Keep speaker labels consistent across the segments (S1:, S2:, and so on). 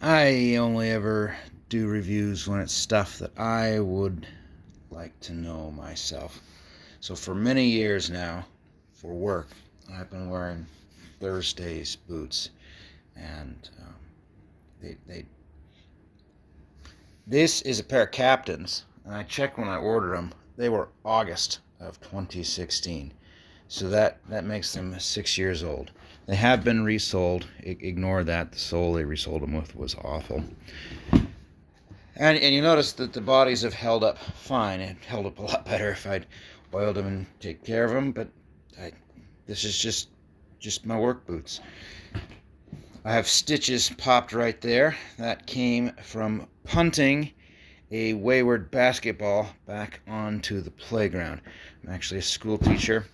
S1: I only ever do reviews when it's stuff that I would like to know myself. So for many years now, for work, I've been wearing Thursdays boots, and they this is a pair of Captains, and I checked when I ordered them. They were August of 2016, so that makes them 6 years old. They have been resold. Ignore that. The sole they resold them with was awful. And you notice that the bodies have held up fine. It held up a lot better if I'd oiled them and take care of them, but this is just my work boots. I have stitches popped right there. That came from punting a wayward basketball back onto the playground. I'm actually a school teacher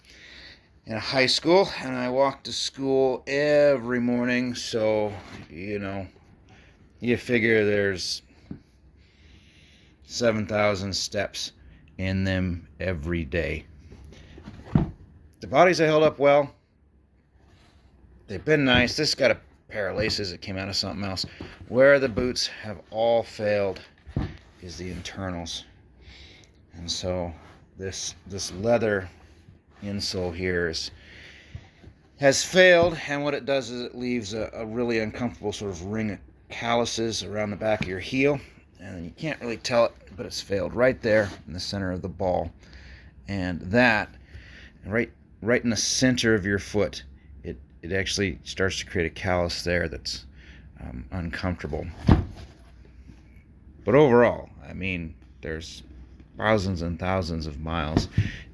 S1: in a high school, and I walk to school every morning, so, you figure there's 7,000 steps in them every day. The bodies have held up well. They've been nice. This got a pair of laces that came out of something else. Where the boots have all failed is the internals. And so this leather insole here has failed, and what it does is it leaves a really uncomfortable sort of ring of calluses around the back of your heel, and you can't really tell it, but it's failed right there in the center of the ball. And that right in the center of your foot, it actually starts to create a callus there that's uncomfortable. But overall, I mean, there's thousands and thousands of miles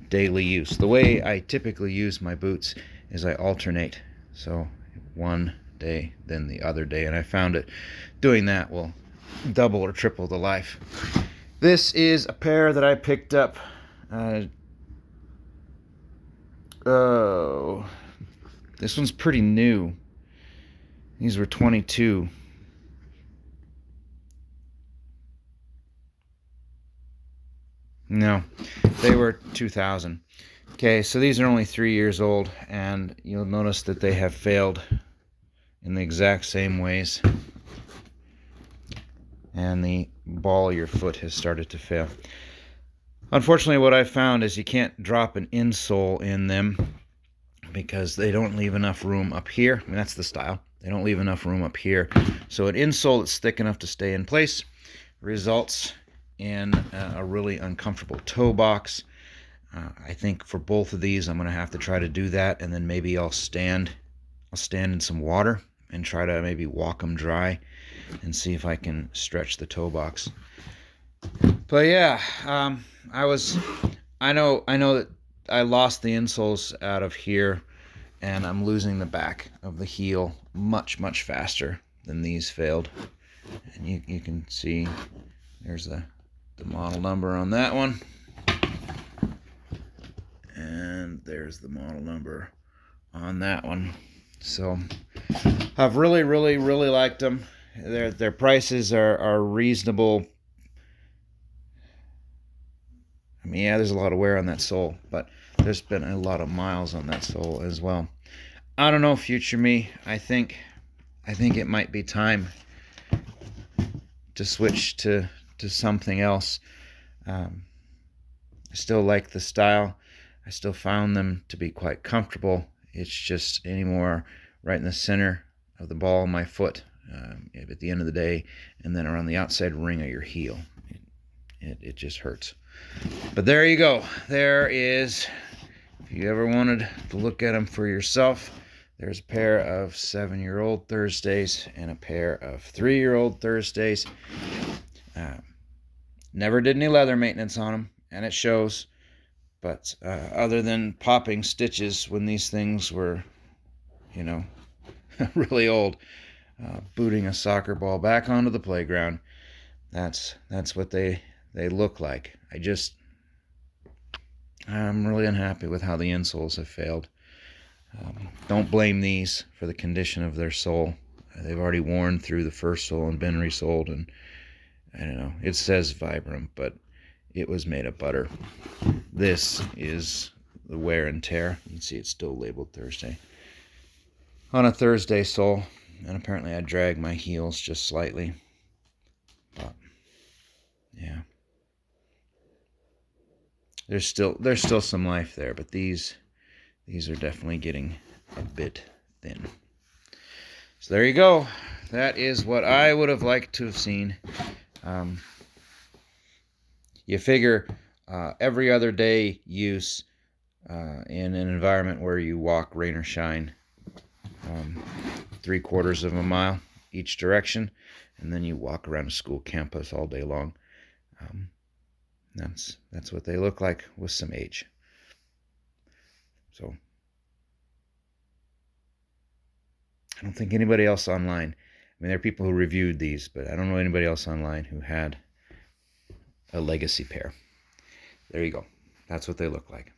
S1: daily use. The way I typically use my boots is I alternate. So one day, then the other day, and I found it doing that will double or triple the life. This is a pair that I picked up this one's pretty new. These were 22. No, they were 2000. Okay, so these are only 3 years old, and you'll notice that they have failed in the exact same ways. And the ball of your foot has started to fail. Unfortunately, what I found is you can't drop an insole in them because they don't leave enough room up here. I mean, that's the style. They don't leave enough room up here. So an insole that's thick enough to stay in place results in a really uncomfortable toe box. I think for both of these, I'm going to have to try to do that, and then maybe I'll stand in some water and try to maybe walk them dry and see if I can stretch the toe box. But yeah, I know that I lost the insoles out of here, and I'm losing the back of the heel much faster than these failed. And you can see there's the model number on that one, and there's the model number on that one. So I've really liked them. Their prices are reasonable. I mean, yeah, there's a lot of wear on that sole, but there's been a lot of miles on that sole as well. I don't know, future me. I think it might be time to switch to something else. I still like the style. I still found them to be quite comfortable. It's just anymore right in the center of the ball of my foot at the end of the day, and then around the outside ring of your heel. It just hurts. But there you go. There is, if you ever wanted to look at them for yourself, there's a pair of 7-year-old Thursdays and a pair of 3-year-old Thursdays. Never did any leather maintenance on them, and it shows. But other than popping stitches when these things were, really old, booting a soccer ball back onto the playground, that's what they look like. I'm really unhappy with how the insoles have failed. Don't blame these for the condition of their sole. They've already worn through the first sole and been resoled, and I don't know, it says Vibram, but it was made of butter. This is the wear and tear. You can see it's still labeled Thursday. On a Thursday sole, And apparently I drag my heels just slightly. But yeah. There's still some life there, but these are definitely getting a bit thin. So there you go. That is what I would have liked to have seen. You figure every other day use in an environment where you walk rain or shine 3/4 of a mile each direction, and then you walk around a school campus all day long. That's what they look like with some age. So I don't think anybody else online. I mean, there are people who reviewed these, but I don't know anybody else online who had a legacy pair. There you go. That's what they look like.